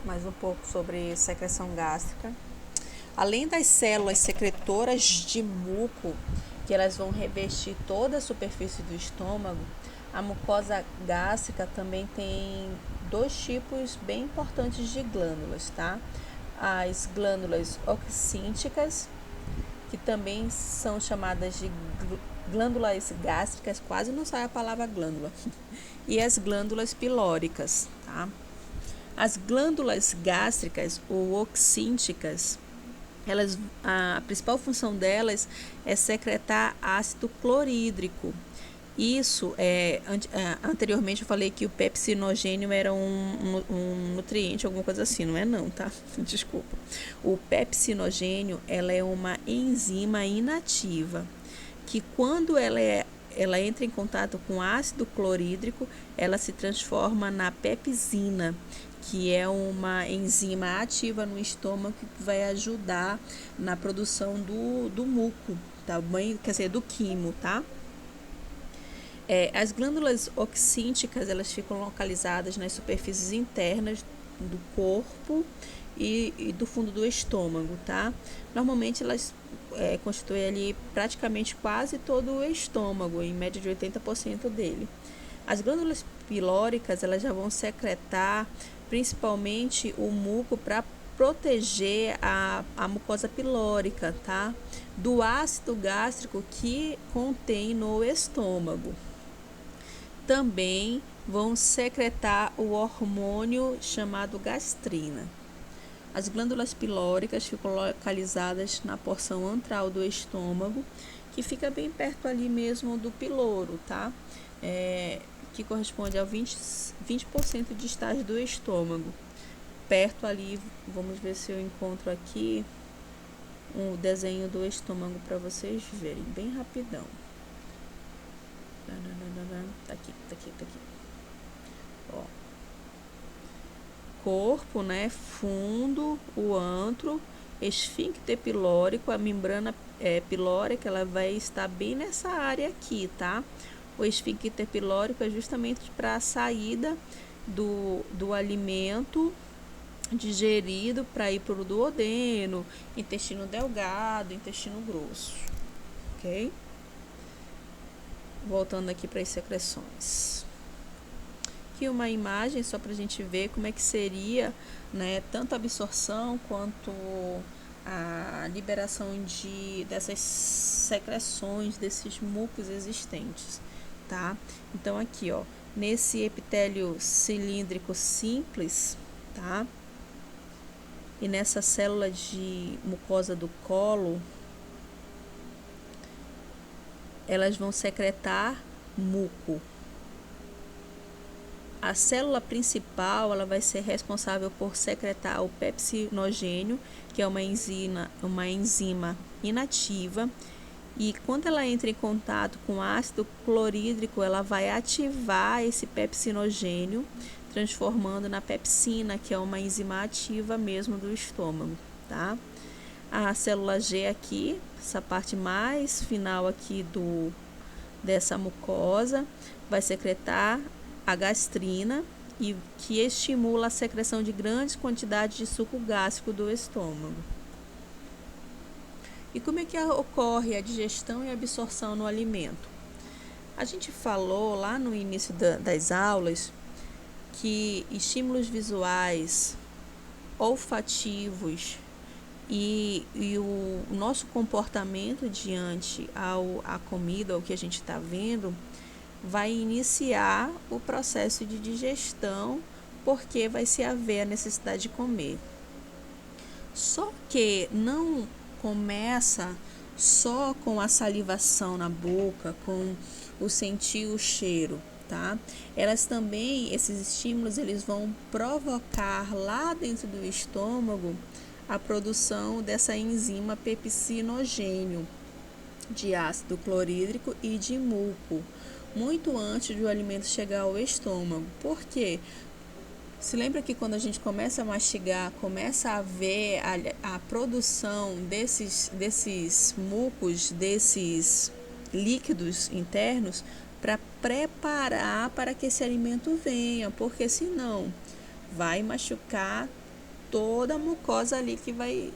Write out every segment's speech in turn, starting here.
mais um pouco sobre secreção gástrica. Além das células secretoras de muco, que elas vão revestir toda a superfície do estômago, a mucosa gástrica também tem dois tipos bem importantes de glândulas, tá? As glândulas oxínticas, que também são chamadas de glândulas gástricas, quase não sai a palavra glândula, e as glândulas pilóricas, tá? As glândulas gástricas ou oxínticas, a principal função delas é secretar ácido clorídrico. Isso anteriormente eu falei que o pepsinogênio era um nutriente, alguma coisa assim, não é não, tá? Desculpa. O pepsinogênio, ela é uma enzima inativa, que quando ela entra em contato com ácido clorídrico, ela se transforma na pepsina, que é uma enzima ativa no estômago que vai ajudar na produção do muco, tá bem? Quer dizer, do quimo, tá? As glândulas oxínticas, elas ficam localizadas nas superfícies internas do corpo e do fundo do estômago, tá? Normalmente elas constituem ali praticamente quase todo o estômago, em média de 80% dele. As glândulas pilóricas, elas já vão secretar principalmente o muco para proteger a mucosa pilórica, tá? Do ácido gástrico que contém no estômago. Também vão secretar o hormônio chamado gastrina. As glândulas pilóricas ficam localizadas na porção antral do estômago, que fica bem perto ali mesmo do piloro, tá? Que corresponde a 20% de estágio do estômago. Perto ali, vamos ver se eu encontro aqui um desenho do estômago para vocês verem, bem rapidão. Tá aqui. Ó. Corpo, né? Fundo, o antro, esfíncter pilórico, a membrana pilórica, ela vai estar bem nessa área aqui, tá? O esfíncter pilórico é justamente para a saída do alimento digerido para ir para o duodeno, intestino delgado, intestino grosso, ok? Voltando aqui para as secreções. Aqui uma imagem só para a gente ver como é que seria, né, tanto a absorção quanto a liberação dessas secreções, desses mucos existentes, tá? Então aqui, ó, nesse epitélio cilíndrico simples, tá? E nessa célula de mucosa do colo, elas vão secretar muco. A célula principal, ela vai ser responsável por secretar o pepsinogênio, que é uma enzima inativa, e quando ela entra em contato com ácido clorídrico, ela vai ativar esse pepsinogênio, transformando na pepsina, que é uma enzima ativa mesmo do estômago, tá? A célula G aqui, essa parte mais final aqui dessa mucosa, vai secretar a gastrina, e que estimula a secreção de grandes quantidades de suco gástrico do estômago. E como é que ocorre a digestão e a absorção no alimento? A gente falou lá no início das aulas que estímulos visuais, olfativos e o nosso comportamento diante à comida, ao que a gente está vendo, vai iniciar o processo de digestão, porque vai se haver a necessidade de comer. Só que não começa só com a salivação na boca, com o sentir o cheiro, tá? Elas também, esses estímulos, eles vão provocar lá dentro do estômago a produção dessa enzima pepsinogênio, de ácido clorídrico e de muco, muito antes do alimento chegar ao estômago. Por quê? Se lembra que quando a gente começa a mastigar, começa a ver a produção desses mucos, desses líquidos internos, para preparar para que esse alimento venha, porque senão vai machucar toda a mucosa ali que vai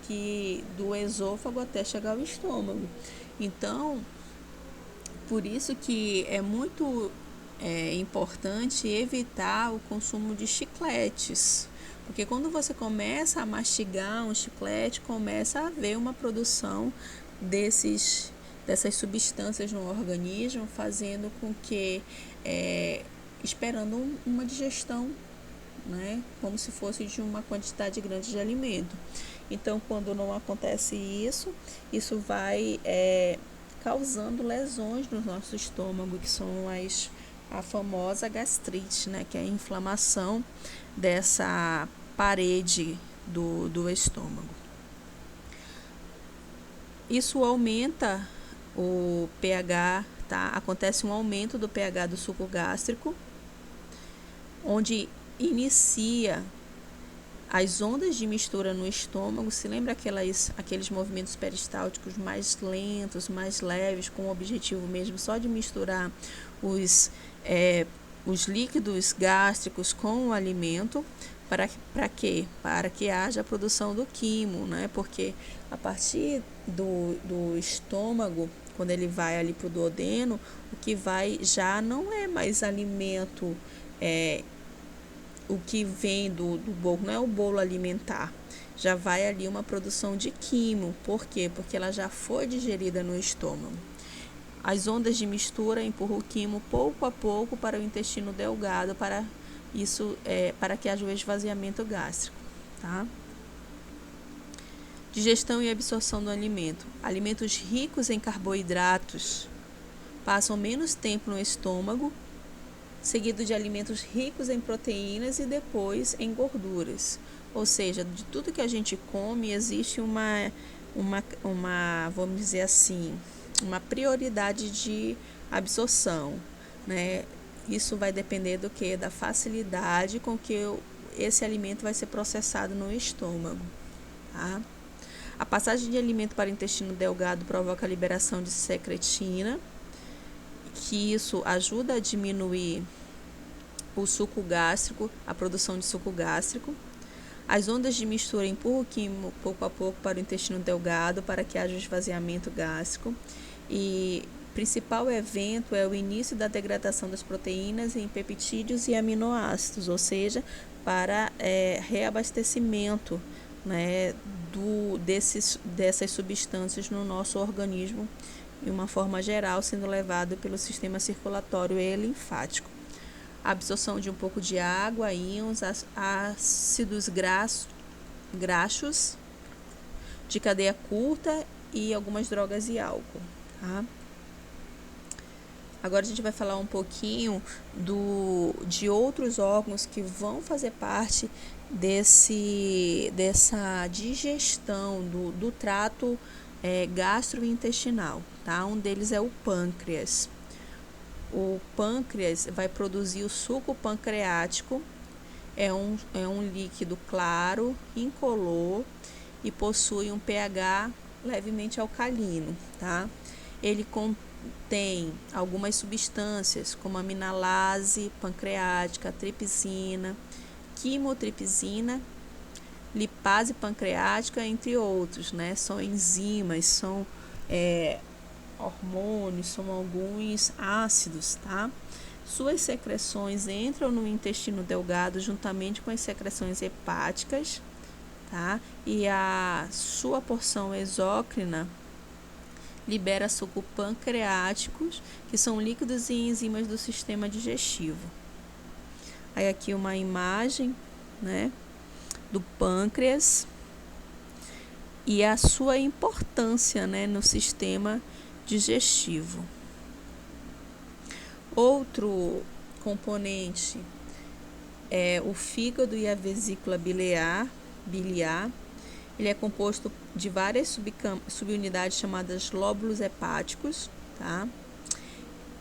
que do esôfago até chegar ao estômago. Então, por isso que é muito importante evitar o consumo de chicletes, porque quando você começa a mastigar um chiclete, começa a haver uma produção dessas substâncias no organismo, fazendo com que, esperando uma digestão, né, como se fosse de uma quantidade grande de alimento. Então, quando não acontece isso, isso vai causando lesões no nosso estômago, que são a famosa gastrite, né, que é a inflamação dessa parede do estômago. Isso aumenta o pH, tá? Acontece um aumento do pH do suco gástrico, onde inicia as ondas de mistura no estômago. Se lembra aqueles movimentos peristálticos mais lentos, mais leves, com o objetivo mesmo só de misturar os líquidos gástricos com o alimento. Para quê? Para que haja a produção do quimo, né? Porque a partir do estômago, quando ele vai ali para o duodeno, o que vai já não é mais alimento, o que vem do bolo, não é o bolo alimentar, já vai ali uma produção de quimo. Por quê? Porque ela já foi digerida no estômago. As ondas de mistura empurram o quimo pouco a pouco para o intestino delgado, para que haja o esvaziamento gástrico, tá? Digestão e absorção do alimento. Alimentos ricos em carboidratos passam menos tempo no estômago, seguido de alimentos ricos em proteínas e depois em gorduras. Ou seja, de tudo que a gente come, existe vamos dizer assim, uma prioridade de absorção, né? Isso vai depender do que? Da facilidade com que esse alimento vai ser processado no estômago, tá? A passagem de alimento para o intestino delgado provoca a liberação de secretina, que isso ajuda a diminuir o suco gástrico, a produção de suco gástrico. As ondas de mistura empurram o quimo pouco a pouco para o intestino delgado para que haja esvaziamento gástrico. E o principal evento é o início da degradação das proteínas em peptídeos e aminoácidos, ou seja, para reabastecimento, né, dessas substâncias no nosso organismo, de uma forma geral, sendo levado pelo sistema circulatório e linfático. A absorção de um pouco de água, íons, ácidos graxos de cadeia curta e algumas drogas e álcool, tá? Agora a gente vai falar um pouquinho de outros órgãos que vão fazer parte dessa digestão do trato gastrointestinal, tá? Um deles é o pâncreas. O pâncreas vai produzir o suco pancreático, é um líquido claro, incolor e possui um pH levemente alcalino, tá? Ele contém algumas substâncias como aminalase pancreática, tripsina, quimotripsina, lipase pancreática, entre outros, né? São enzimas, são hormônios, são alguns ácidos, tá? Suas secreções entram no intestino delgado juntamente com as secreções hepáticas, tá? E a sua porção exócrina libera suco pancreáticos, que são líquidos e enzimas do sistema digestivo. Aí aqui uma imagem, né, do pâncreas e a sua importância, né, no sistema digestivo. Outro componente é o fígado e a vesícula biliar. Ele é composto de várias subunidades chamadas lóbulos hepáticos, tá?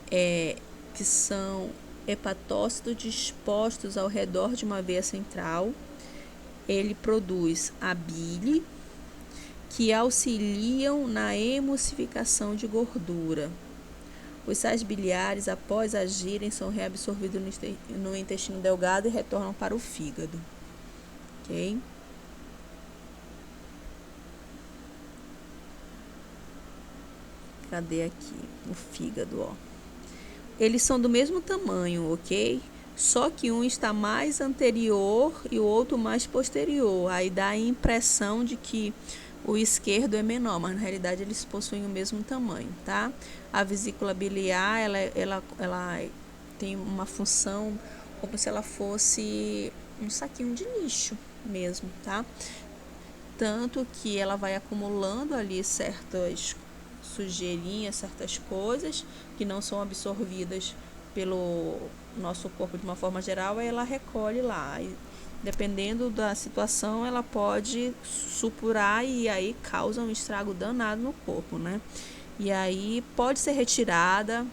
Que são hepatócitos dispostos ao redor de uma veia central. Ele produz a bile, que auxiliam na emulsificação de gordura. Os sais biliares, após agirem, são reabsorvidos no intestino delgado e retornam para o fígado. Ok? Cadê aqui? O fígado, ó. Eles são do mesmo tamanho, ok? Só que um está mais anterior e o outro mais posterior. Aí dá a impressão de que o esquerdo é menor, mas na realidade eles possuem o mesmo tamanho, tá? A vesícula biliar, ela tem uma função como se ela fosse um saquinho de lixo mesmo, tá? Tanto que ela vai acumulando ali certas sujeirinhas, certas coisas que não são absorvidas pelo nosso corpo de uma forma geral, aí ela recolhe lá. E, dependendo da situação, ela pode supurar e aí causa um estrago danado no corpo, né? E aí pode ser retirada,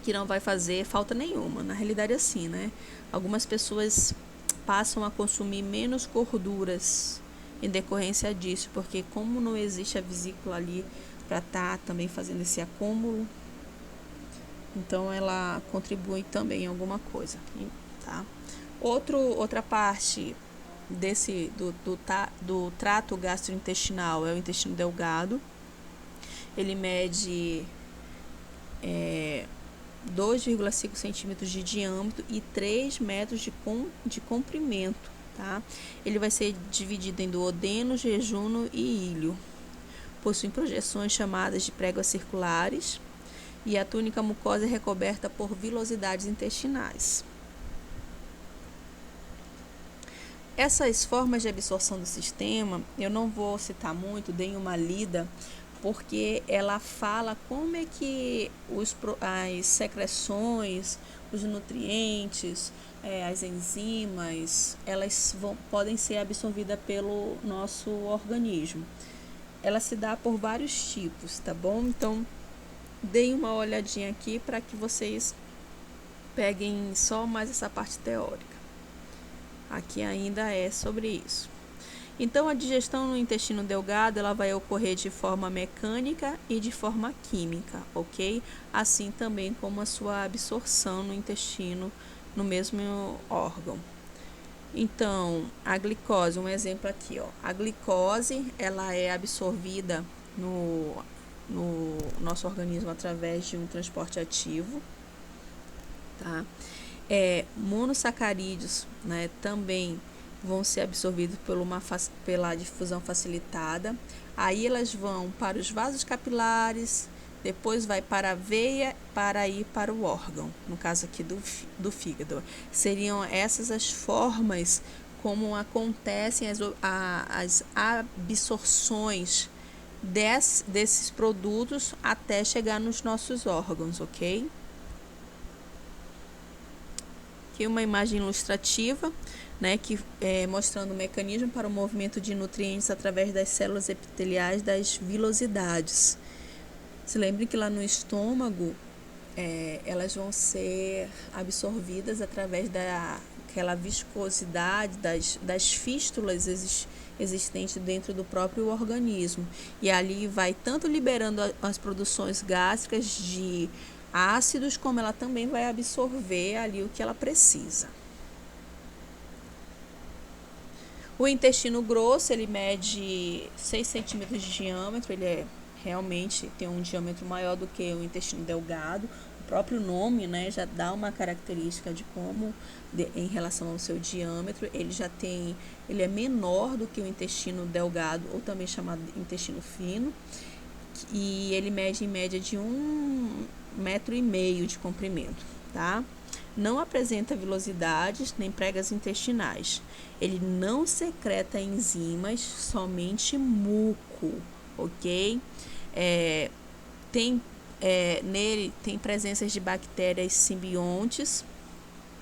que não vai fazer falta nenhuma. Na realidade é assim, né? Algumas pessoas passam a consumir menos gorduras em decorrência disso, porque como não existe a vesícula ali para estar também fazendo esse acúmulo, então ela contribui também em alguma coisa, tá? Outra parte do trato gastrointestinal é o intestino delgado. Ele mede 2,5 centímetros de diâmetro e 3 metros de comprimento, tá? Ele vai ser dividido em duodeno, jejuno e íleo. Possui projeções chamadas de préguas circulares e a túnica mucosa é recoberta por vilosidades intestinais. Essas formas de absorção do sistema, eu não vou citar muito, deem uma lida, porque ela fala como é que as secreções, os nutrientes, as enzimas, elas podem ser absorvidas pelo nosso organismo. Ela se dá por vários tipos, tá bom? Então, deem uma olhadinha aqui para que vocês peguem só mais essa parte teórica. Aqui ainda é sobre isso. Então, a digestão no intestino delgado, ela vai ocorrer de forma mecânica e de forma química, ok? Assim também como a sua absorção no intestino, no mesmo órgão. Então, a glicose, um exemplo aqui, ó. A glicose, ela é absorvida no nosso organismo através de um transporte ativo, tá? Monossacarídeos, né, também vão ser absorvidos pela difusão facilitada. Aí elas vão para os vasos capilares, depois vai para a veia para ir para o órgão, no caso aqui do fígado. Seriam essas as formas como acontecem as absorções desses produtos até chegar nos nossos órgãos, ok? Aqui uma imagem ilustrativa, né, mostrando o mecanismo para o movimento de nutrientes através das células epiteliais das vilosidades. Se lembre que lá no estômago, elas vão ser absorvidas através daquela viscosidade das fístulas existentes dentro do próprio organismo. E ali vai tanto liberando as produções gástricas de ácidos, como ela também vai absorver ali o que ela precisa. O intestino grosso, ele mede 6 centímetros de diâmetro, ele realmente tem um diâmetro maior do que o intestino delgado. O próprio nome, né, já dá uma característica de como, em relação ao seu diâmetro, ele é menor do que o intestino delgado, ou também chamado intestino fino, e ele mede em média de 1,5 metro de comprimento, tá? Não apresenta vilosidades nem pregas intestinais. Ele não secreta enzimas, somente muco, ok? Nele tem presenças de bactérias simbiontes,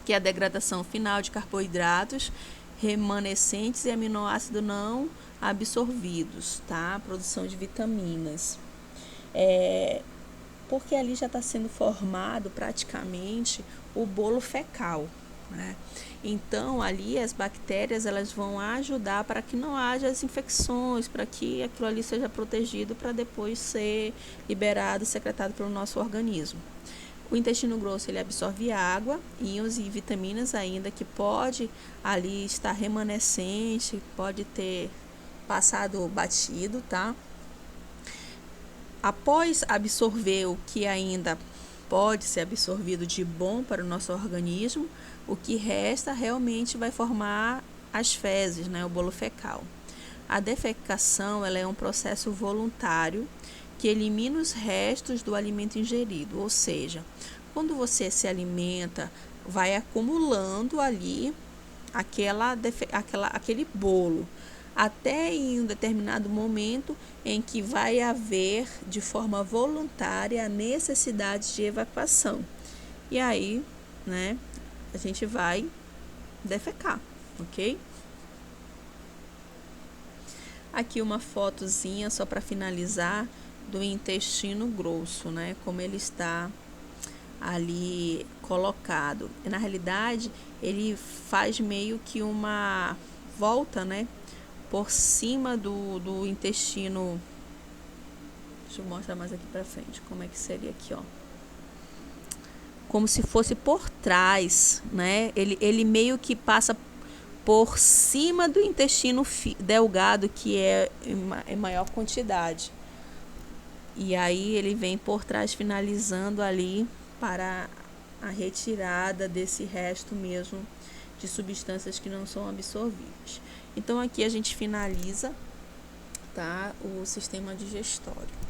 que é a degradação final de carboidratos remanescentes e aminoácidos não absorvidos, tá? A produção de vitaminas. Porque ali já está sendo formado praticamente o bolo fecal, né? Então, ali as bactérias elas vão ajudar para que não haja as infecções, para que aquilo ali seja protegido para depois ser liberado e secretado pelo nosso organismo. O intestino grosso ele absorve água, íons e vitaminas ainda que pode ali estar remanescente, pode ter passado batido, tá? Após absorver o que ainda pode ser absorvido de bom para o nosso organismo, o que resta realmente vai formar as fezes, né, o bolo fecal. A defecação ela é um processo voluntário que elimina os restos do alimento ingerido, ou seja, quando você se alimenta, vai acumulando ali aquele bolo, até em um determinado momento em que vai haver de forma voluntária a necessidade de evacuação. E aí, né, a gente vai defecar, ok? Aqui uma fotozinha só para finalizar do intestino grosso, né, como ele está ali colocado. Na realidade, ele faz meio que uma volta, né, por cima do intestino. Deixa eu mostrar mais aqui pra frente, como é que seria aqui, ó. Como se fosse por trás, né? Ele meio que passa por cima do intestino delgado, que é em maior quantidade. E aí ele vem por trás, finalizando ali para a retirada desse resto mesmo de substâncias que não são absorvíveis. Então aqui a gente finaliza, tá, o sistema digestório.